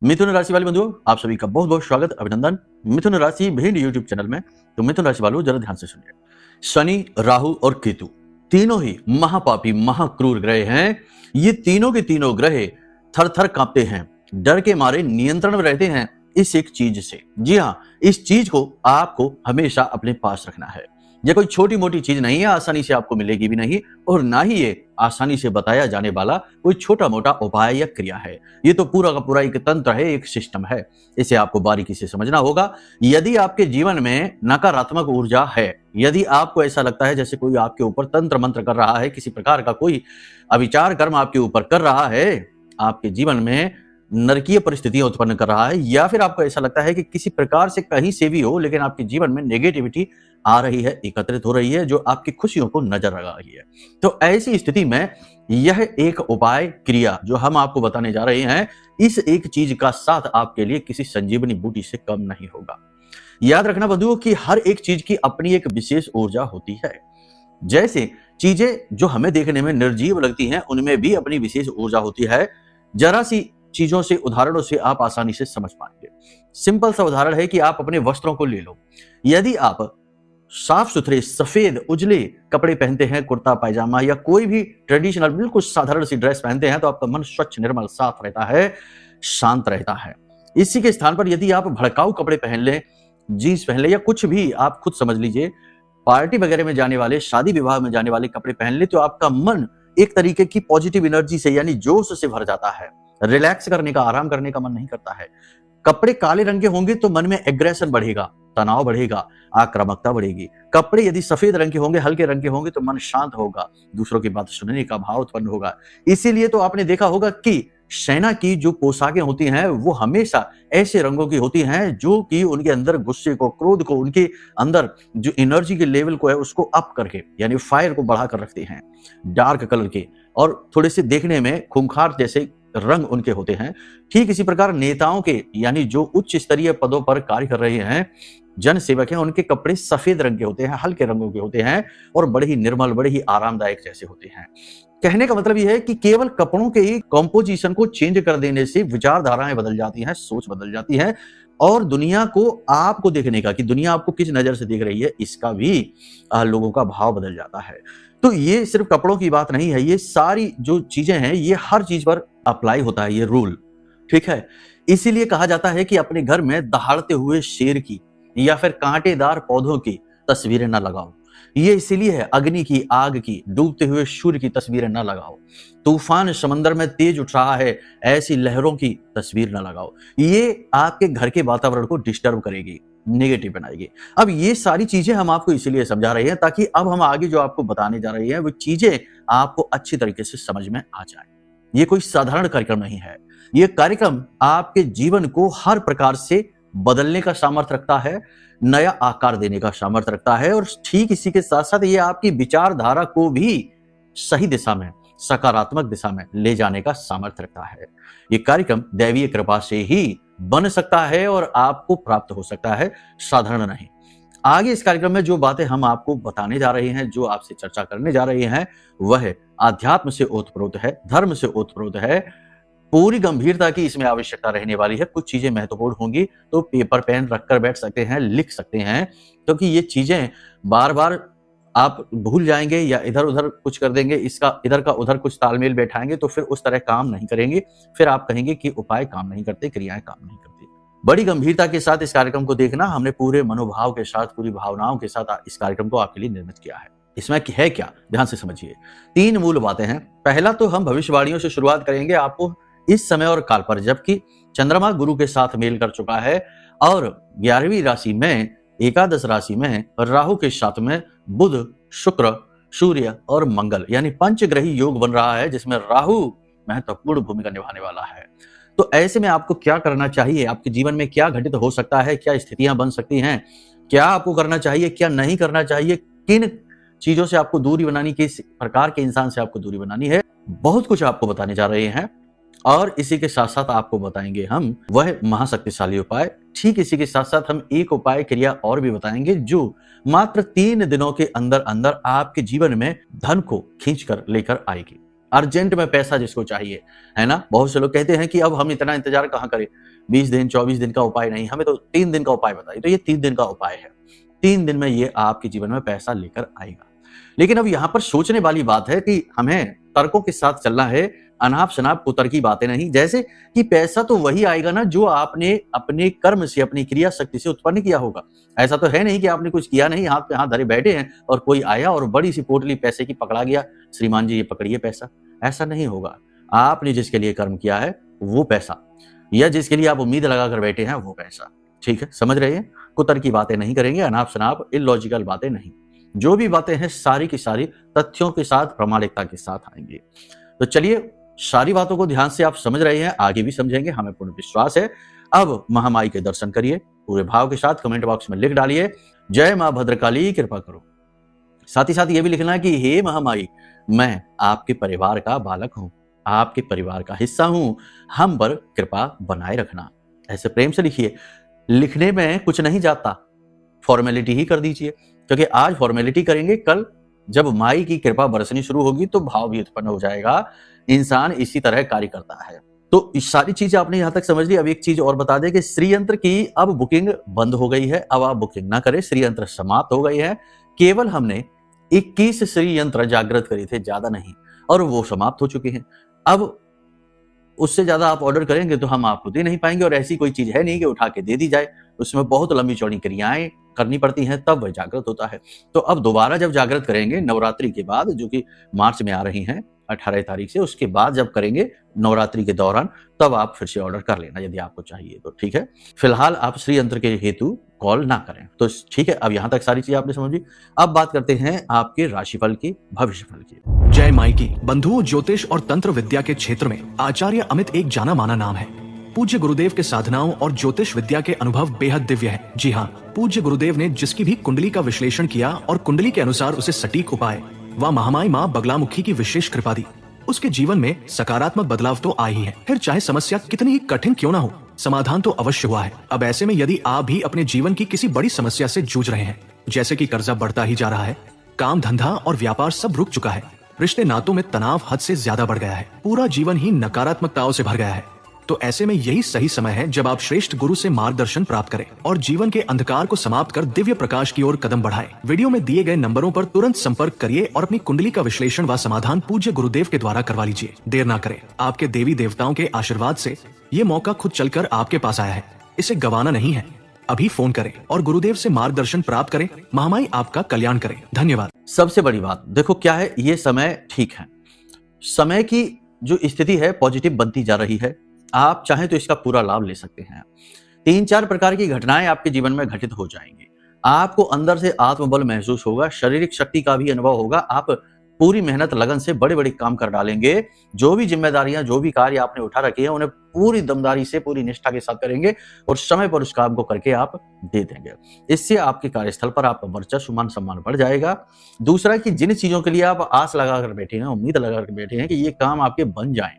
मिथुन राशि वाले बंधुओं, आप सभी का बहुत बहुत स्वागत, अभिनंदन। मिथुन राशि भिंड यूट्यूब चैनल में। तो मिथुन राशि वालों, जरा ध्यान से सुनिए। शनि, राहु और केतु तीनों ही महापापी महाक्रूर ग्रह हैं। ये तीनों के तीनों ग्रह थर थर कांपते हैं, डर के मारे नियंत्रण में रहते हैं इस एक चीज से। जी हाँ, इस चीज को आपको हमेशा अपने पास रखना है। यह कोई छोटी मोटी चीज नहीं है, आसानी से आपको मिलेगी भी नहीं, और ना ही ये आसानी से बताया जाने वाला कोई छोटा मोटा उपाय या क्रिया है। ये तो पूरा का पूरा एक तंत्र है, एक सिस्टम है। इसे आपको बारीकी से समझना होगा। यदि आपके जीवन में नकारात्मक ऊर्जा है, यदि आपको ऐसा लगता है जैसे कोई आपके ऊपर तंत्र मंत्र कर रहा है, किसी प्रकार का कोई अविचार कर्म आपके ऊपर कर रहा है, आपके जीवन में नरकीय परिस्थितियां उत्पन्न कर रहा है, या फिर आपको ऐसा लगता है कि किसी प्रकार से कहीं से भी हो लेकिन आपके जीवन में नेगेटिविटी आ रही है, एकत्रित हो रही है, जो आपकी खुशियों को नजर लगा रही है, तो ऐसी स्थिति में यह एक उपाय क्रिया जो हम आपको बताने जा रहे हैं, इस एक चीज का साथ आपके लिए किसी संजीवनी बूटी से कम नहीं होगा। याद रखना बंधुओं कि हर एक चीज की अपनी एक विशेष ऊर्जा होती है। जैसे चीजें जो हमें देखने में निर्जीव लगती हैं, उनमें भी अपनी विशेष ऊर्जा होती है। जरा सी चीजों से, उदाहरणों से आप आसानी से समझ पाएंगे। सिंपल सा उदाहरण है कि आप अपने वस्त्रों को ले लो। यदि आप साफ सुथरे सफेद उजले कपड़े पहनते हैं, कुर्ता पायजामा या कोई भी ट्रेडिशनल बिल्कुल साधारण सी ड्रेस पहनते हैं, तो आपका मन स्वच्छ निर्मल साफ रहता है, शांत रहता है। इसी के स्थान पर यदि आप भड़काऊ कपड़े पहन लें, जीन्स पहन लें, या कुछ भी आप खुद समझ लीजिए, पार्टी वगैरह में जाने वाले, शादी विवाह में जाने वाले कपड़े पहन ले, तो आपका मन एक तरीके की पॉजिटिव एनर्जी से यानी जोश से भर जाता है। रिलैक्स करने का, आराम करने का मन नहीं करता है। कपड़े काले रंग के होंगे तो मन में एग्रेशन बढ़ेगा, तनाव बढ़ेगा, आक्रामकता बढ़ेगी। कपड़े यदि सफेद रंग के होंगे, हल्के रंग के होंगे, तो मन शांत होगा, दूसरों की बात सुनने का भाव उत्पन्न होगा। इसीलिए तो आपने देखा होगा कि सेना की जो पोशाकें होती हैं वो हमेशा ऐसे रंगों की होती हैं जो कि उनके अंदर गुस्से को, क्रोध को, उनके अंदर जो एनर्जी के लेवल को है उसको अप करके, यानी फायर को बढ़ा कर रखते हैं। डार्क कलर के और थोड़े से देखने में खूंखार जैसे रंग उनके होते हैं। ठीक इसी प्रकार नेताओं के, यानी जो उच्च स्तरीय पदों पर कार्य कर रहे हैं, जन सेवक हैं, उनके कपड़े सफेद रंग के होते हैं, हल्के रंगों के होते हैं और बड़े ही निर्मल, बड़े ही आरामदायक जैसे होते हैं। कहने का मतलब यह है कि केवल कपड़ों के ही कंपोजिशन को चेंज कर देने से विचारधाराएं बदल जाती हैं, सोच बदल जाती है, और दुनिया को आपको देखने का, कि दुनिया आपको किस नजर से देख रही है, इसका भी लोगों का भाव बदल जाता है। तो ये सिर्फ कपड़ों की बात नहीं है, ये सारी जो चीजें हैं, ये हर चीज पर अप्लाई होता है ये रूल, ठीक है। इसीलिए कहा जाता है कि अपने घर में दहाड़ते हुए शेर की या फिर कांटेदार पौधों की तस्वीरें न लगाओ। ये इसीलिए है, अग्नि की, आग की, डूबते हुए सूर्य की तस्वीरें न लगाओ। तूफान समंदर में तेज उठ रहा है, ऐसी लहरों की तस्वीर न लगाओ। ये आपके घर के वातावरण को डिस्टर्ब करेगी, नेगेटिव बनाएगी। अब ये सारी चीजें हम आपको इसीलिए समझा रहे हैं ताकि अब हम आगे जो आपको बताने जा रहे हैं वो चीजें आपको अच्छी तरीके से समझ में आ जाए। ये कोई साधारण कार्यक्रम नहीं है। ये कार्यक्रम आपके जीवन को हर प्रकार से बदलने का सामर्थ्य रखता है, नया आकार देने का सामर्थ्य रखता है, और ठीक इसी के साथ साथ ये आपकी विचारधारा को भी सही दिशा में, सकारात्मक दिशा में ले जाने का सामर्थ्य रखता है। ये कार्यक्रम दैवीय कृपा से ही बन सकता है और आपको प्राप्त हो सकता है, साधारण नहीं। आगे इस कार्यक्रम में जो बातें हम आपको बताने जा रहे हैं, जो आपसे चर्चा करने जा रहे हैं, वह आध्यात्म से ओतप्रोत है, धर्म से ओतप्रोत है। पूरी गंभीरता की इसमें आवश्यकता रहने वाली है। कुछ चीजें महत्वपूर्ण होंगी तो पेपर पेन रखकर बैठ सकते हैं, लिख सकते हैं, क्योंकि ये चीजें बार बार आप भूल जाएंगे या इधर उधर कुछ कर देंगे, इसका इधर का उधर कुछ तालमेल बैठाएंगे तो फिर उस तरह काम नहीं करेंगे। फिर आप कहेंगे कि उपाय काम नहीं करते, क्रियाएं काम नहीं करती। बड़ी गंभीरता के साथ इस कार्यक्रम को देखना। हमने पूरे मनोभाव के साथ, पूरी भावनाओं के साथ इस कार्यक्रम को आपके लिए निर्मित किया है। इसमें है क्या, ध्यान से समझिए। 3 मूल बातें हैं। पहला तो हम भविष्यवाणियों से शुरुआत करेंगे आपको इस समय और काल पर, जबकि चंद्रमा गुरु के साथ मेल कर चुका है और 11वीं राशि में, एकादश राशि में राहु के साथ में बुध, शुक्र, सूर्य और मंगल, यानी पंचग्रही योग बन रहा है, जिसमें राहु महत्वपूर्ण भूमिका निभाने वाला है। तो ऐसे में आपको क्या करना चाहिए, आपके जीवन में क्या घटित हो सकता है, क्या स्थितियां बन सकती हैं, क्या आपको करना चाहिए, क्या नहीं करना चाहिए, किन चीजों से आपको दूरी बनानी, किस प्रकार के इंसान से आपको दूरी बनानी है, बहुत कुछ आपको बताने जा रहे हैं। और इसी के साथ साथ आपको बताएंगे हम वह महाशक्तिशाली उपाय। ठीक इसी के साथ साथ हम एक उपाय क्रिया और भी बताएंगे जो मात्र 3 दिनों के अंदर अंदर आपके जीवन में धन को खींच कर लेकर आएगी। अर्जेंट में पैसा जिसको चाहिए, है ना। बहुत से लोग कहते हैं कि अब हम इतना इंतजार कहाँ करें, 20 दिन 24 दिन का उपाय नहीं, हमें तो 3 दिन का उपाय बताइए। तो ये 3 दिन का उपाय है, 3 दिन में ये आपके जीवन में पैसा लेकर आएगा। लेकिन अब यहाँ पर सोचने वाली बात है कि हमें तर्कों के साथ चलना है, अनाप शनाप कुतर्की बातें नहीं। जैसे कि पैसा तो वही आएगा ना जो आपने अपने कर्म से, अपनी क्रिया शक्ति से उत्पन्न किया होगा। ऐसा तो है नहीं कि आपने कुछ किया नहीं, हाथ पे हाथ धरे बैठे हैं और कोई आया और बड़ी सी पोटली पैसे की पकड़ा गया, श्रीमान जी ये पकड़िए पैसा। ऐसा नहीं होगा। आपने जिसके लिए कर्म किया है वो पैसा, या जिसके लिए आप उम्मीद लगाकर बैठे हैं वो पैसा। ठीक है, समझ रहे हैं। कुतर्की बातें नहीं करेंगे, अनाप शनाप इलॉजिकल बातें नहीं। जो भी बातें हैं सारी की सारी तथ्यों के साथ, प्रामाणिकता के साथ आएंगे। तो चलिए, सारी बातों को ध्यान से आप समझ रहे हैं, आगे भी समझेंगे, हमें पूर्ण विश्वास है। अब महामाई के दर्शन करिए, पूरे भाव के साथ कमेंट बॉक्स में लिख डालिए, जय मां भद्रकाली कृपा करो। साथ ही साथ ये भी लिखना है कि हे महामाई, मैं आपके परिवार का बालक हूं, आपके परिवार का हिस्सा हूं, हम पर कृपा बनाए रखना। ऐसे प्रेम से लिखिए। लिखने में कुछ नहीं जाता, फॉर्मेलिटी ही कर दीजिए, क्योंकि आज फॉर्मेलिटी करेंगे, कल जब माई की कृपा बरसनी शुरू होगी तो भाव भी उत्पन्न हो जाएगा। इंसान इसी तरह कार्य करता है। तो इस सारी चीजें आपने यहां तक समझ ली। अब एक चीज और बता दें कि श्री यंत्र की अब बुकिंग बंद हो गई है। अब आप बुकिंग ना करें, श्री यंत्र समाप्त हो गई है। केवल हमने 21 श्री यंत्र जागृत करे थे, ज्यादा नहीं, और वो समाप्त हो चुके हैं। अब उससे ज्यादा आप ऑर्डर करेंगे तो हम आपको दे नहीं पाएंगे, और ऐसी कोई चीज है नहीं कि उठा के दे दी जाए। उसमें बहुत लंबी चौड़ी क्रियाएं करनी पड़ती हैं, तब वह जागृत होता है। तो अब दोबारा जब जागृत करेंगे नवरात्रि के बाद, जो कि मार्च में आ रही हैं 18 तारीख से, उसके बाद जब करेंगे नवरात्रि के दौरान, तब आप फिर से ऑर्डर कर लेना यदि आपको चाहिए तो। ठीक है, फिलहाल आप श्री यंत्र के हेतु कॉल ना करें। तो ठीक है, अब यहां तक सारी चीजें आपने समझी। अब बात करते हैं आपके राशिफल की, भविष्यफल की। जय माई की। बंधुओं, ज्योतिष और तंत्र विद्या के क्षेत्र में आचार्य अमित एक जाना माना नाम है। पूज्य गुरुदेव के साधनाओं और ज्योतिष विद्या के अनुभव बेहद दिव्य है। जी हाँ, पूज्य गुरुदेव ने जिसकी भी कुंडली का विश्लेषण किया और कुंडली के अनुसार उसे सटीक उपाय व महामाई माँ बगलामुखी की विशेष कृपा दी, उसके जीवन में सकारात्मक बदलाव तो आ ही है। फिर चाहे समस्या कितनी ही कठिन क्यों ना हो, समाधान तो अवश्य हुआ है। अब ऐसे में यदि आप भी अपने जीवन की किसी बड़ी समस्या से जूझ रहे हैं, जैसे कि कर्जा बढ़ता ही जा रहा है, काम धंधा और व्यापार सब रुक चुका है, रिश्ते नातों में तनाव हद से ज्यादा बढ़ गया है, पूरा जीवन ही नकारात्मकताओं से भर गया है, तो ऐसे में यही सही समय है जब आप श्रेष्ठ गुरु से मार्गदर्शन प्राप्त करें और जीवन के अंधकार को समाप्त कर दिव्य प्रकाश की ओर कदम बढ़ाएं। वीडियो में दिए गए नंबरों पर तुरंत संपर्क करिए और अपनी कुंडली का विश्लेषण व समाधान पूज्य गुरुदेव के द्वारा करवा लीजिए। देर ना करें, आपके देवी देवताओं के आशीर्वाद से ये मौका खुद चलकर आपके पास आया है, इसे गंवाना नहीं है। अभी फोन करें और गुरुदेव से मार्गदर्शन प्राप्त करें। महामाई आपका कल्याण करें। धन्यवाद। सबसे बड़ी बात देखो क्या है, ये समय ठीक है, समय की जो स्थिति है पॉजिटिव बनती जा रही है। आप चाहें तो इसका पूरा लाभ ले सकते हैं। 3-4 प्रकार की घटनाएं आपके जीवन में घटित हो जाएंगी। आपको अंदर से आत्मबल महसूस होगा, शारीरिक शक्ति का भी अनुभव होगा। आप पूरी मेहनत लगन से बड़े बड़े काम कर डालेंगे। जो भी जिम्मेदारियां, जो भी कार्य आपने उठा रखे हैं, उन्हें पूरी दमदारी से, पूरी निष्ठा के साथ करेंगे और समय पर उस काम को करके आप दे देंगे। इससे आपके कार्यस्थल पर आपका वर्चस्व, मान सम्मान बढ़ जाएगा। दूसरा कि जिन चीजों के लिए आप आस लगाकर बैठे हैं, उम्मीद लगाकर बैठे हैं कि ये काम आपके बन जाएं,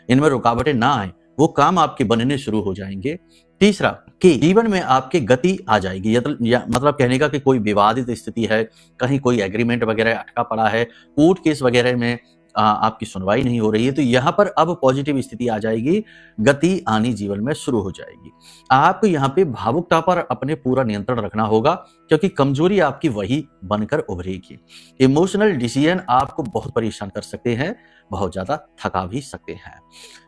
इनमें रुकावटें ना आए, वो काम आपके बनने शुरू हो जाएंगे। तीसरा कि जीवन में आपके गति आ जाएगी, मतलब कहने का कि कोई विवादित स्थिति है, कहीं कोई एग्रीमेंट वगैरह अटका पड़ा है, कोर्ट केस वगैरह में आपकी सुनवाई नहीं हो रही है, तो यहाँ पर अब पॉजिटिव स्थिति आ जाएगी, गति आनी जीवन में शुरू हो जाएगी। आपको यहाँ पे भावुकता पर अपने पूरा नियंत्रण रखना होगा, क्योंकि कमजोरी आपकी वही बनकर उभरेगी। इमोशनल डिसीजन आपको बहुत परेशान कर सकते हैं, बहुत ज्यादा थका भी सकते हैं।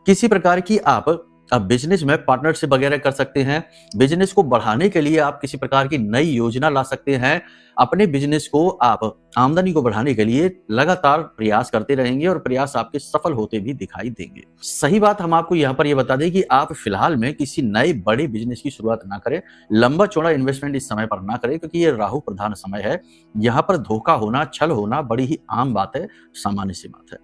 किसी प्रकार की आप अब बिजनेस में पार्टनरशिप वगैरह कर सकते हैं। बिजनेस को बढ़ाने के लिए आप किसी प्रकार की नई योजना ला सकते हैं। अपने बिजनेस को आप आमदनी को बढ़ाने के लिए लगातार प्रयास करते रहेंगे और प्रयास आपके सफल होते भी दिखाई देंगे। सही बात हम आपको यहाँ पर यह बता दें कि आप फिलहाल में किसी नए बड़े बिजनेस की शुरुआत ना करें। लंबा चौड़ा इन्वेस्टमेंट इस समय पर ना करें, क्योंकि ये राहु प्रधान समय है। यहाँ पर धोखा होना, छल होना बड़ी ही आम बात है, सामान्य सी बात है।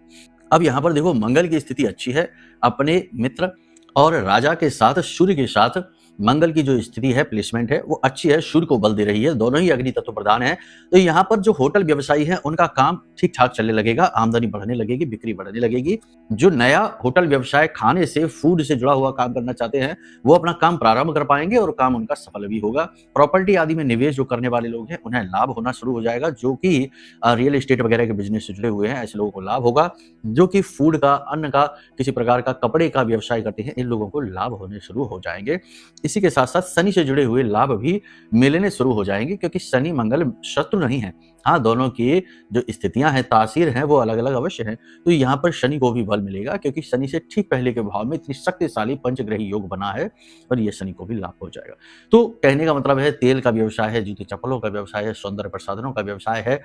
अब यहाँ पर देखो, मंगल की स्थिति अच्छी है। अपने मित्र और राजा के साथ, सूर्य के साथ मंगल की जो स्थिति है, प्लेसमेंट है, वो अच्छी है, सूर्य को बल दे रही है, दोनों ही अग्नि तत्व प्रधान है। तो यहाँ पर जो होटल व्यवसायी है उनका काम ठीक ठाक चलने लगेगा, आमदनी बढ़ने लगेगी, बिक्री बढ़ने लगेगी। जो नया होटल व्यवसाय खाने से, फूड से जुड़ा हुआ काम करना चाहते हैं, वो अपना काम प्रारंभ कर पाएंगे और काम उनका सफल भी होगा। प्रॉपर्टी आदि में निवेश जो करने वाले लोग हैं उन्हें लाभ होना शुरू हो जाएगा। जो कि रियल एस्टेट वगैरह के बिजनेस से जुड़े हुए हैं, ऐसे लोगों को लाभ होगा। जो कि फूड का, अन्न का, किसी प्रकार का कपड़े का व्यवसाय करते हैं, इन लोगों को लाभ होने शुरू हो जाएंगे। इसी के साथ साथ शनि से जुड़े हुए लाभ भी मिलने शुरू हो जाएंगे, क्योंकि शनि मंगल शत्रु नहीं है। हाँ, दोनों की जो स्थितियां हैं, तासीर हैं, वो अलग अलग अवश्य हैं। तो यहाँ पर शनि को भी बल मिलेगा, क्योंकि शनि से ठीक पहले के भाव में इतनी शक्तिशाली पंचग्रही योग बना है, और ये शनि को भी लाभ हो जाएगा। तो कहने का मतलब है, तेल का व्यवसाय है, जूते चप्पलों का व्यवसाय है, सौंदर्य प्रसाधनों का व्यवसाय है,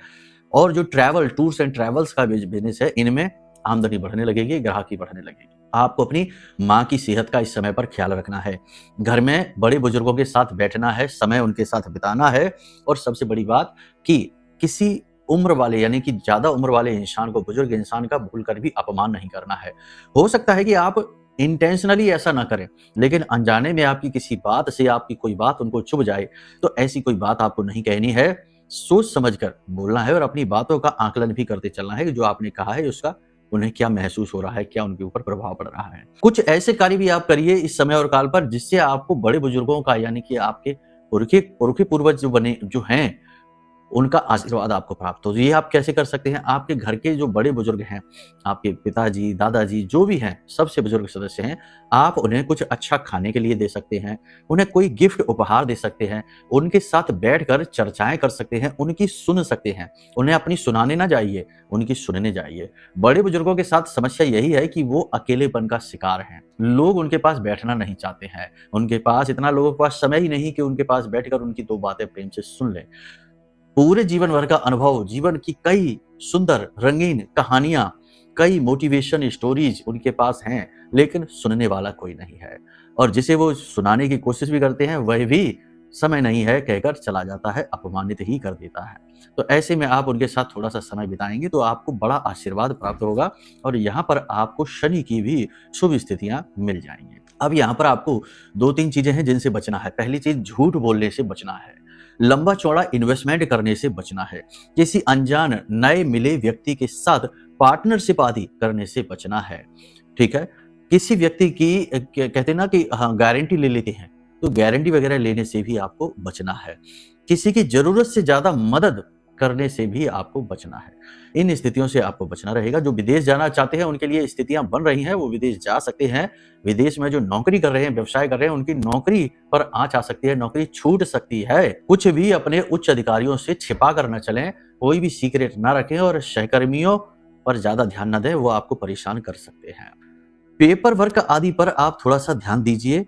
और जो ट्रैवल, टूर्स एंड ट्रैवल्स का बिजनेस है, इनमें आमदनी बढ़ने लगेगी, ग्राहकी बढ़ने लगेगी। आपको अपनी माँ की सेहत का इस समय पर ख्याल रखना है। घर में बड़े बुजुर्गों के साथ बैठना है, समय उनके साथ बिताना है, और सबसे बड़ी बात कि किसी उम्र वाले, यानी कि ज्यादा उम्र वाले इंसान को, बुजुर्ग इंसान का भूलकर भी अपमान नहीं करना है। हो सकता है कि आप इंटेंशनली ऐसा ना करें, लेकिन अनजाने में आपकी किसी बात से, आपकी कोई बात उनको चुभ जाए, तो ऐसी कोई बात आपको नहीं कहनी है। सोच समझकर बोलना है, और अपनी बातों का आकलन भी करते चलना है कि जो आपने कहा है उसका उन्हें क्या महसूस हो रहा है, क्या उनके ऊपर प्रभाव पड़ रहा है। कुछ ऐसे कार्य भी आप करिए इस समय और काल पर, जिससे आपको बड़े बुजुर्गों का, यानी कि आपके पुरखे पूर्वज जो बने, जो हैं, उनका आशीर्वाद आपको प्राप्त हो। ये आप कैसे कर सकते हैं? आपके घर के जो बड़े बुजुर्ग हैं, आपके पिताजी, दादाजी, जो भी हैं, सबसे बुजुर्ग सदस्य हैं, आप उन्हें कुछ अच्छा खाने के लिए दे सकते हैं, उन्हें कोई गिफ्ट उपहार दे सकते हैं, उनके साथ बैठकर चर्चाएं कर सकते हैं, उनकी सुन सकते हैं। उन्हें अपनी सुनाने ना जाइए, उनकी सुनने जाइए। बड़े बुजुर्गों के साथ समस्या यही है कि वो अकेलेपन का शिकार हैं। लोग उनके पास बैठना नहीं चाहते हैं, उनके पास इतना, लोगों के पास समय ही नहीं कि उनके पास बैठकर उनकी दो बातें प्रेम से सुन लें। पूरे जीवन भर का अनुभव, जीवन की कई सुंदर रंगीन कहानियां, कई मोटिवेशन स्टोरीज उनके पास हैं, लेकिन सुनने वाला कोई नहीं है, और जिसे वो सुनाने की कोशिश भी करते हैं, वह भी समय नहीं है कहकर चला जाता है, अपमानित ही कर देता है। तो ऐसे में आप उनके साथ थोड़ा सा समय बिताएंगे तो आपको बड़ा आशीर्वाद प्राप्त होगा, और यहाँ पर आपको शनि की भी शुभ स्थितियां मिल जाएंगी। अब यहाँ पर आपको दो तीन चीजें हैं जिनसे बचना है। पहली चीज, झूठ बोलने से बचना है, लंबा चौड़ा इन्वेस्टमेंट करने से बचना है, किसी अनजान नए मिले व्यक्ति के साथ पार्टनरशिप आदि करने से बचना है। ठीक है, किसी व्यक्ति की कहते हैं ना कि हाँ, गारंटी ले लेते हैं, तो गारंटी वगैरह लेने से भी आपको बचना है। किसी की जरूरत से ज्यादा मदद करने से भी आपको बचना है। इन स्थितियों से आपको बचना रहेगा। जो विदेश जाना चाहते हैं उनके लिए स्थितियां बन रही हैं, वो विदेश जा सकते हैं। विदेश में जो नौकरी कर रहे हैं, व्यवसाय कर रहे हैं, उनकी नौकरी पर आंच आ सकती है, नौकरी छूट सकती है। कुछ भी अपने उच्च अधिकारियों से छिपा कर न चलें, कोई भी सीक्रेट ना रखें, और सहकर्मियों पर ज्यादा ध्यान न दें, वो आपको परेशान कर सकते हैं। पेपर वर्क आदि पर आप थोड़ा सा ध्यान दीजिए,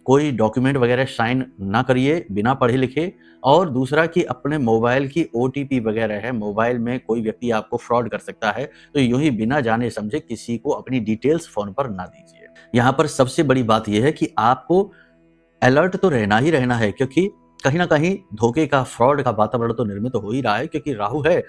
कोई डॉक्यूमेंट वगैरह साइन ना करिए बिना पढ़े लिखे। और दूसरा कि अपने मोबाइल की OTP वगैरह है, मोबाइल में कोई व्यक्ति आपको फ्रॉड कर सकता है, तो यूं ही बिना जाने समझे किसी को अपनी डिटेल्स फोन पर ना दीजिए। यहाँ पर सबसे बड़ी बात यह है कि आपको अलर्ट तो रहना ही रहना है, क्योंकि कहीं ना कहीं धोखे का, फ्रॉड का वातावरण तो निर्मित हो ही रहा है, क्योंकि राहु है।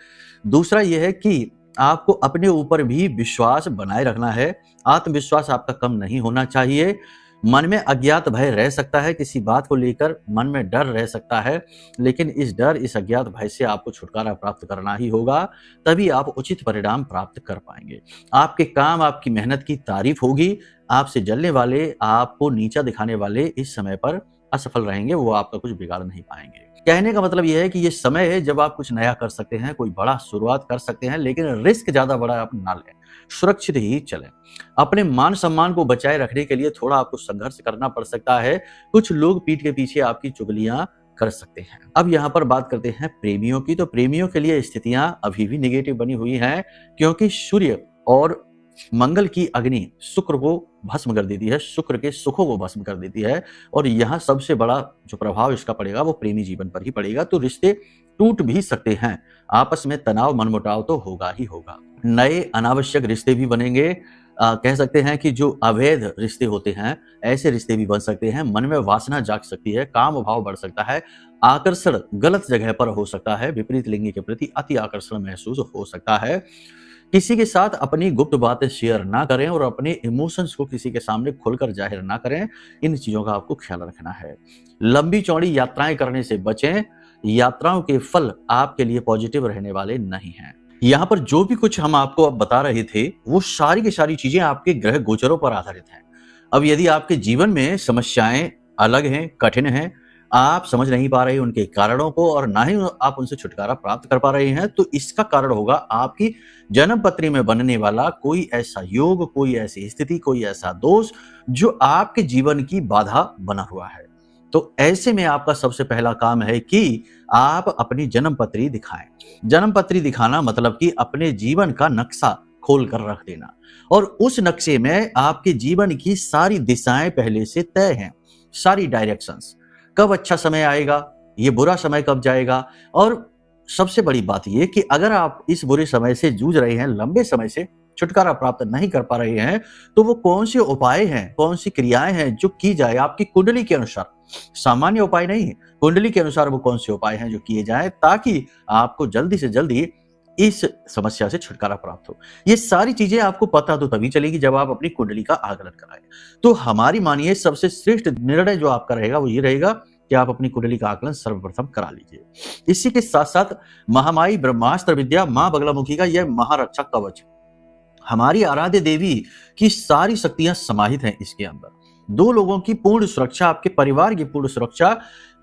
दूसरा यह है कि आपको अपने ऊपर भी विश्वास बनाए रखना है, आत्मविश्वास आपका कम नहीं होना चाहिए। मन में अज्ञात भय रह सकता है, किसी बात को लेकर मन में डर रह सकता है, लेकिन इस डर, इस अज्ञात भय से आपको छुटकारा प्राप्त करना ही होगा, तभी आप उचित परिणाम प्राप्त कर पाएंगे। आपके काम, आपकी मेहनत की तारीफ होगी। आपसे जलने वाले, आपको नीचा दिखाने वाले इस समय पर असफल रहेंगे, वो आपका कुछ बिगाड़ नहीं पाएंगे। कहने का मतलब यह है कि ये समय है जब आप कुछ नया कर सकते हैं, कोई बड़ा शुरुआत कर सकते हैं, लेकिन रिस्क ज्यादा बड़ा आप ना लें, सुरक्षित ही चलें। अपने मान सम्मान को बचाए रखने के लिए थोड़ा आपको संघर्ष करना पड़ सकता है। कुछ लोग पीठ के पीछे आपकी चुगलियां कर सकते हैं। अब यहाँ पर बात करते हैं प्रेमियों की। तो प्रेमियों के लिए स्थितियां अभी भी नेगेटिव बनी हुई हैं, क्योंकि सूर्य और मंगल की अग्नि शुक्र को भस्म कर देती है, शुक्र के सुखों को भस्म कर देती है, और यहाँ सबसे बड़ा जो प्रभाव इसका पड़ेगा वो प्रेमी जीवन पर ही पड़ेगा। तो रिश्ते टूट भी सकते हैं, आपस में तनाव, मनमुटाव तो होगा ही होगा। नए अनावश्यक रिश्ते भी बनेंगे। कह सकते हैं कि जो अवैध रिश्ते होते हैं, ऐसे रिश्ते भी बन सकते हैं। मन में वासना जाग सकती है, काम भाव बढ़ सकता है, आकर्षण गलत जगह पर हो सकता है, विपरीत लिंगी के प्रति अति आकर्षण महसूस हो सकता है। किसी के साथ अपनी गुप्त बातें शेयर ना करें और अपने इमोशंस को किसी के सामने खुलकर जाहिर ना करें। इन चीजों का आपको ख्याल रखना है। लंबी चौड़ी यात्राएं करने से बचें। यात्राओं के फल आपके लिए पॉजिटिव रहने वाले नहीं हैं। यहाँ पर जो भी कुछ हम आपको अब बता रहे थे, वो सारी की सारी चीजें आपके ग्रह गोचरों पर आधारित हैं। अब यदि आपके जीवन में समस्याएं अलग हैं, कठिन हैं, आप समझ नहीं पा रहे उनके कारणों को और ना ही आप उनसे छुटकारा प्राप्त कर पा रहे हैं, तो इसका कारण होगा आपकी जन्म पत्री में बनने वाला कोई ऐसा योग, कोई ऐसी स्थिति, कोई ऐसा दोष जो आपके जीवन की बाधा बना हुआ है। तो ऐसे में आपका सबसे पहला काम है कि आप अपनी जन्म पत्री दिखाएं। जन्म पत्री दिखाना मतलब कि अपने जीवन का नक्शा खोल कर रख देना, और उस नक्शे में आपके जीवन की सारी दिशाएं पहले से तय हैं, सारी डायरेक्शंस। कब अच्छा समय आएगा, ये बुरा समय कब जाएगा, और सबसे बड़ी बात ये कि अगर आप इस बुरे समय से जूझ रहे हैं, लंबे समय से छुटकारा प्राप्त नहीं कर पा रहे हैं, तो वो कौन से उपाय हैं, कौन सी क्रियाएं हैं जो की जाए आपकी कुंडली के अनुसार। सामान्य उपाय नहीं है, कुंडली के अनुसार वो कौन से उपाय हैं जो किए जाएं ताकि आपको जल्दी से जल्दी इस समस्या से छुटकारा प्राप्त हो। ये सारी चीजें आपको पता तो तभी चलेगी जब आप अपनी कुंडली का आकलन कराएं। तो हमारी मानिए सबसे श्रेष्ठ निर्णय जो आपका रहेगा वो ये रहेगा कि आप अपनी कुंडली का आकलन सर्वप्रथम करा लीजिए। इसी के साथ साथ महामाई ब्रह्मास्त्र विद्या मां बगलामुखी का यह महारक्षा कवच, हमारी आराध्य देवी की सारी शक्तियां समाहित हैं इसके अंदर। दो लोगों की पूर्ण सुरक्षा, आपके परिवार की पूर्ण सुरक्षा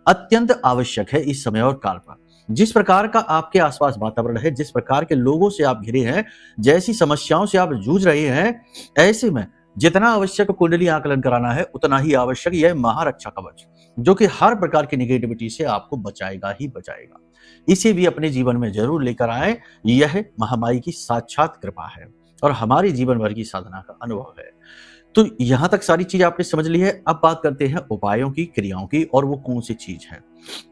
अत्यंत आवश्यक है इस समय और काल पर। जिस प्रकार का आपके आसपास वातावरण है, जिस प्रकार के लोगों से आप घिरे हैं, जैसी समस्याओं से आप जूझ रहे हैं, ऐसे में जितना आवश्यक कुंडली आकलन कराना है उतना ही आवश्यक यह महारक्षा कवच, जो कि हर प्रकार की नेगेटिविटी से आपको बचाएगा ही बचाएगा। इसे भी अपने जीवन में जरूर लेकर आए। यह महामाई की साक्षात कृपा है और हमारे जीवन भर की साधना का अनुभव है। तो यहां तक सारी चीज आपने समझ ली है। अब बात करते हैं उपायों की, क्रियाओं की, और वो कौन सी चीज है।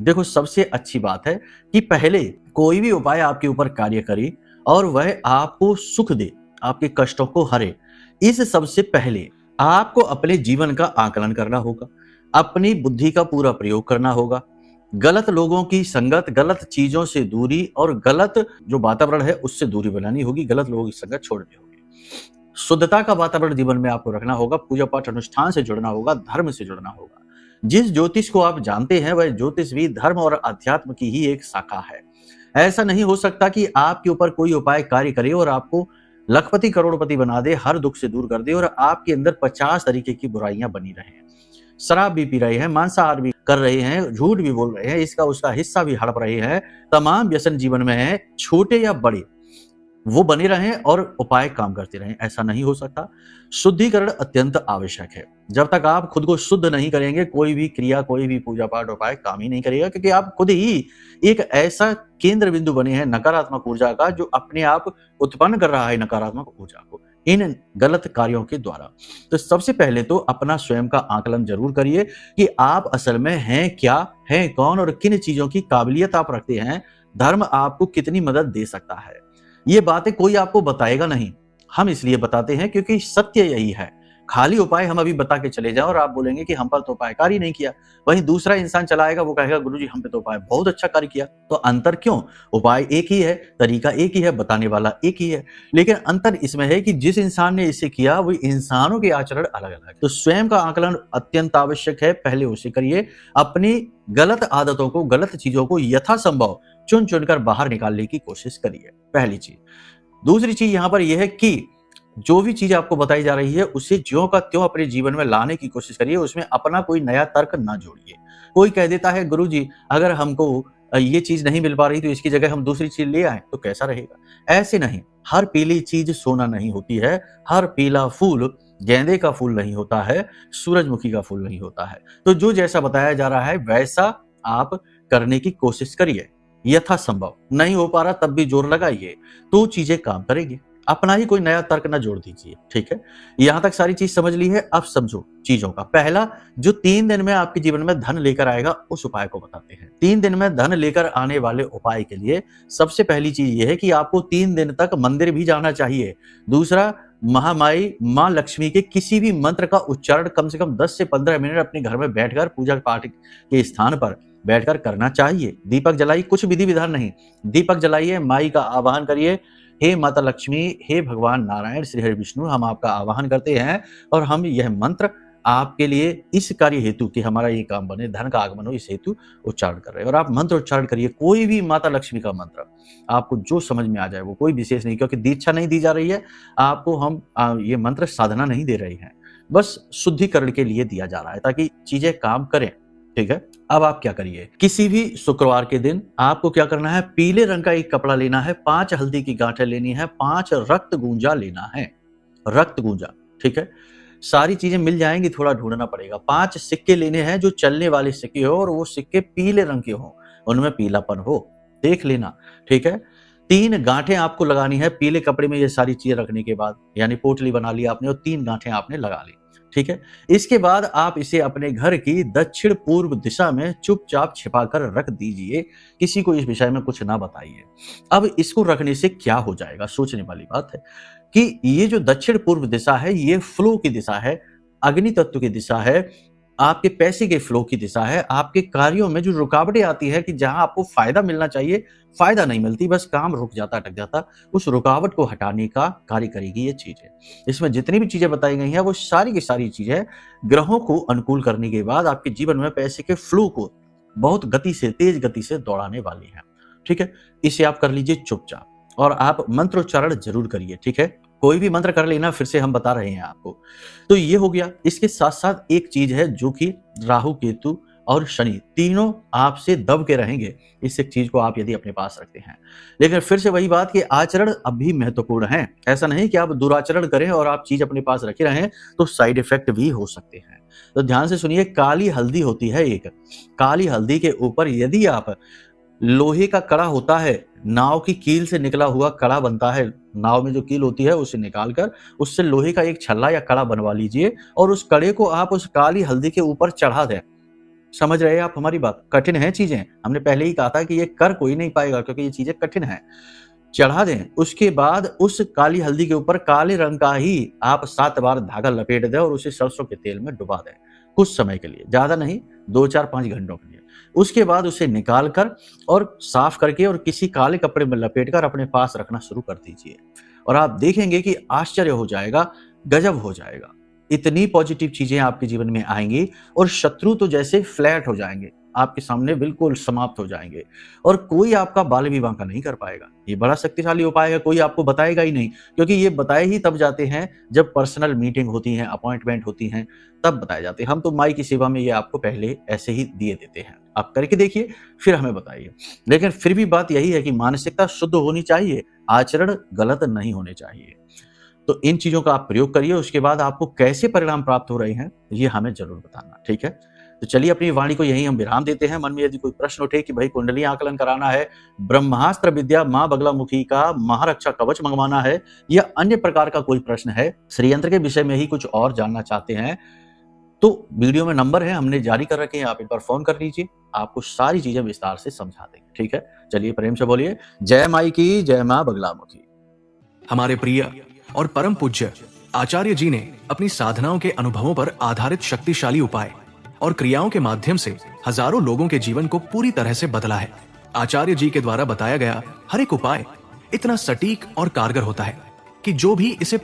देखो, सबसे अच्छी बात है कि पहले कोई भी उपाय आपके ऊपर कार्य करे और वह आपको सुख दे, आपके कष्टों को हरे, इस सबसे पहले आपको अपने जीवन का आकलन करना होगा, अपनी बुद्धि का पूरा प्रयोग करना होगा। गलत लोगों की संगत, गलत चीजों से दूरी और गलत जो वातावरण है उससे दूरी बनानी होगी, गलत लोगों की संगत छोड़नी होगी। शुद्धता का वातावरण जीवन में आपको रखना होगा, पूजा पाठ अनुष्ठान से जुड़ना होगा, धर्म से जुड़ना होगा। जिस ज्योतिष को आप जानते हैं वह ज्योतिष भी धर्म और अध्यात्म की ही एक शाखा है। ऐसा नहीं हो सकता कि आपके ऊपर कोई उपाय कार्य करे और आपको लखपति करोड़पति बना दे, हर दुख से दूर कर दे और आपके अंदर 50 तरीके की बुराइयां बनी रहे। शराब भी पी रहे हैं, मांसाहार भी कर रहे हैं, झूठ भी बोल रहे हैं, इसका उसका हिस्सा भी हड़प रहे हैं, तमाम व्यसन जीवन में है, छोटे या बड़े, वो बने रहें और उपाय काम करते रहें। ऐसा नहीं हो सकता। शुद्धिकरण अत्यंत आवश्यक है। जब तक आप खुद को शुद्ध नहीं करेंगे, कोई भी क्रिया, कोई भी पूजा पाठ उपाय काम ही नहीं करेगा, क्योंकि आप खुद ही एक ऐसा केंद्र बिंदु बने हैं नकारात्मक ऊर्जा का, जो अपने आप उत्पन्न कर रहा है नकारात्मक ऊर्जा को इन गलत कार्यों के द्वारा। तो सबसे पहले तो अपना स्वयं का आकलन जरूर करिए कि आप असल में हैं क्या, हैं कौन और किन चीजों की काबिलियत आप रखते हैं। धर्म आपको कितनी मदद दे सकता है, ये बातें कोई आपको बताएगा नहीं। हम इसलिए बताते हैं क्योंकि सत्य यही है। खाली उपाय हम अभी बता के चले जाएं और आप बोलेंगे कि हम पर तो उपाय कार्य नहीं किया, वहीं दूसरा इंसान चलाएगा, वो कहेगा गुरुजी हम पे तो उपाय बहुत अच्छा कार्य किया। तो अंतर क्यों? उपाय एक ही है, तरीका एक ही है, बताने वाला एक ही है, लेकिन अंतर इसमें है कि जिस इंसान ने इसे किया वो इंसानों के आचरण अलग अलग है। तो स्वयं का आकलन अत्यंत आवश्यक है, पहले उसे करिए। अपनी गलत आदतों को, गलत चीजों को यथासंभव चुन चुनकर बाहर निकालने की कोशिश करिए, पहली चीज। दूसरी चीज यहां पर यह है कि जो भी चीज आपको बताई जा रही है उसे ज्यों का त्यों अपने जीवन में लाने की कोशिश करिए, उसमें अपना कोई नया तर्क ना जोड़िए। कोई कह देता है गुरुजी अगर हमको ये चीज नहीं मिल पा रही तो इसकी जगह हम दूसरी चीज ले आए तो कैसा रहेगा? ऐसे नहीं। हर पीली चीज सोना नहीं होती है, हर पीला फूल गेंदे का फूल नहीं होता है, सूरजमुखी का फूल नहीं होता है। तो जो जैसा बताया जा रहा है वैसा आप करने की कोशिश करिए, यथासंभव। नहीं हो पा रहा तब भी जोर लगाइए, तो चीजें काम करेगी। अपना ही कोई नया तर्क ना जोड़ दीजिए, ठीक है? यहां तक सारी चीज समझ ली है। अब समझो चीजों का। पहला, जो 3 दिन में आपके जीवन में धन लेकर आएगा उस उपाय को बताते हैं। 3 दिन में धन लेकर आने वाले उपाय के लिए सबसे पहली चीज यह है कि आपको 3 दिन तक मंदिर भी जाना चाहिए। दूसरा, महामाई मां लक्ष्मी के किसी भी मंत्र का उच्चारण कम से कम 10 से 15 मिनट अपने घर में बैठकर पूजा पाठ के स्थान पर बैठकर करना चाहिए। दीपक जलाइए, कुछ विधि विधान नहीं, दीपक जलाइए, माई का आवाहन करिए, हे माता लक्ष्मी, हे भगवान नारायण, श्री हरि विष्णु, हम आपका आवाहन करते हैं और हम यह मंत्र आपके लिए इस कार्य हेतु कि हमारा ये काम बने, धन का आगमन हो, इस हेतु उच्चारण कर रहे हैं। और आप मंत्र उच्चारण करिए, कोई भी माता लक्ष्मी का मंत्र आपको जो समझ में आ जाए, वो कोई विशेष नहीं, क्योंकि दीक्षा नहीं दी जा रही है आपको। हम ये मंत्र साधना नहीं दे रहे हैं, बस शुद्धिकरण के लिए दिया जा रहा है ताकि चीजें काम करें। ठीक है, अब आप क्या करिए, किसी भी शुक्रवार के दिन आपको क्या करना है, पीले रंग का एक कपड़ा लेना है, 5 हल्दी की गांठें लेनी है, 5 रक्त गूंजा लेना है, रक्त गूंजा। ठीक है, सारी चीजें मिल जाएंगी, थोड़ा ढूंढना पड़ेगा। 5 सिक्के लेने हैं जो चलने वाले सिक्के हो और वो सिक्के पीले रंग के हो, उनमें पीलापन हो, देख लेना। ठीक है, 3 गांठें आपको लगानी है पीले कपड़े में, ये सारी चीजें रखने के बाद, यानी पोटली बना ली आपने और 3 गांठें आपने लगा ली। ठीक है, इसके बाद आप इसे अपने घर की दक्षिण पूर्व दिशा में चुपचाप छिपाकर रख दीजिए, किसी को इस विषय में कुछ ना बताइए। अब इसको रखने से क्या हो जाएगा, सोचने वाली बात है कि ये जो दक्षिण पूर्व दिशा है, ये फ्लो की दिशा है, अग्नि तत्व की दिशा है, आपके पैसे के फ्लो की दिशा है। आपके कार्यों में जो रुकावटें आती है कि जहां आपको फायदा मिलना चाहिए, फायदा नहीं मिलती, बस काम रुक जाता, अटक जाता, उस रुकावट को हटाने का कार्य करेगी ये चीजें। इसमें जितनी भी चीजें बताई गई हैं वो सारी की सारी चीजें ग्रहों को अनुकूल करने के बाद आपके जीवन में पैसे के फ्लो को बहुत गति से, तेज गति से दौड़ाने वाली है। ठीक है, इसे आप कर लीजिए चुपचाप और आप मंत्रोच्चारण जरूर करिए। ठीक है, कोई भी मंत्र कर लेना, फिर से हम बता रहे हैं आपको। तो ये हो गया। इसके साथ साथ एक चीज है जो कि राहु, केतु और शनि तीनों आपसे दब के रहेंगे, इस एक चीज को आप यदि अपने पास रखते हैं। लेकिन फिर से वही बात कि आचरण अब भी महत्वपूर्ण है। ऐसा नहीं कि आप दुराचरण करें और आप चीज अपने पास रखे रहें तो साइड इफेक्ट भी हो सकते हैं। तो ध्यान से सुनिए, काली हल्दी होती है एक, काली हल्दी के ऊपर यदि आप लोहे का कड़ा होता है, नाव की कील से निकला हुआ कड़ा बनता है, नाव में जो कील होती है उसे निकालकर उससे लोहे का एक छल्ला या कड़ा बनवा लीजिए और उस कड़े को आप उस काली हल्दी के ऊपर चढ़ा दें। समझ रहे हैं आप हमारी बात? कठिन है चीजें, हमने पहले ही कहा था कि ये कर कोई नहीं पाएगा क्योंकि ये चीजें कठिन है। चढ़ा दें, उसके बाद उस काली हल्दी के ऊपर काले रंग का ही आप 7 बार धागा लपेट दें और उसे सरसों के तेल में डुबा दें कुछ समय के लिए, ज्यादा नहीं, 2, 4, 5 घंटों के लिए। उसके बाद उसे निकाल कर और साफ करके और किसी काले कपड़े में लपेटकर अपने पास रखना शुरू कर दीजिए और आप देखेंगे कि आश्चर्य हो जाएगा, गजब हो जाएगा। इतनी पॉजिटिव चीजें आपके जीवन में आएंगी और शत्रु तो जैसे फ्लैट हो जाएंगे, आपके सामने बिल्कुल समाप्त हो जाएंगे और कोई आपका बाल विवाह नहीं कर पाएगा। ये बड़ा शक्तिशाली उपाय है, कोई आपको बताएगा ही नहीं, क्योंकि ये बताए ही तब जाते हैं जब पर्सनल मीटिंग होती है, अपॉइंटमेंट होती है, तब बताए जाते हैं। हम तो माई की सेवा में ये आपको पहले ऐसे ही दिए देते हैं, आप करके देखिए फिर हमें बताइए। लेकिन फिर भी बात यही है कि मानसिकता शुद्ध होनी चाहिए, आचरण गलत नहीं होने चाहिए। तो इन चीजों का आप प्रयोग करिए, उसके बाद आपको कैसे परिणाम प्राप्त हो रहे हैं ये हमें जरूर बताना। ठीक है, तो चलिए अपनी वाणी को यहीं हम विराम देते हैं। मन में यदि कोई प्रश्न उठे कि भाई कुंडली आकलन कराना है, ब्रह्मास्त्र विद्या मां बगलामुखी का महारक्षा कवच मंगवाना है, या अन्य प्रकार का कोई प्रश्न है, श्रीयंत्र के विषय में ही कुछ और जानना चाहते हैं, तो वीडियो में नंबर है हमने जारी कर रखे हैं, आप इन पर फोन कर लीजिए, आपको सारी चीजें विस्तार से समझा देंगे। ठीक है, चलिए प्रेम से बोलिए जय माई की, जय मां बगलामुखी। हमारे प्रिय और परम पूज्य आचार्य जी ने अपनी साधनाओं के अनुभवों पर आधारित शक्तिशाली उपाय और क्रियाओं के माध्यम से हजारों लोगों के जीवन को पूरी तरह से बदला है। आचार्य जी के द्वारा बताया गया हर एक उपाय इतना सटीक और कारगर होता है कि जो भी इसे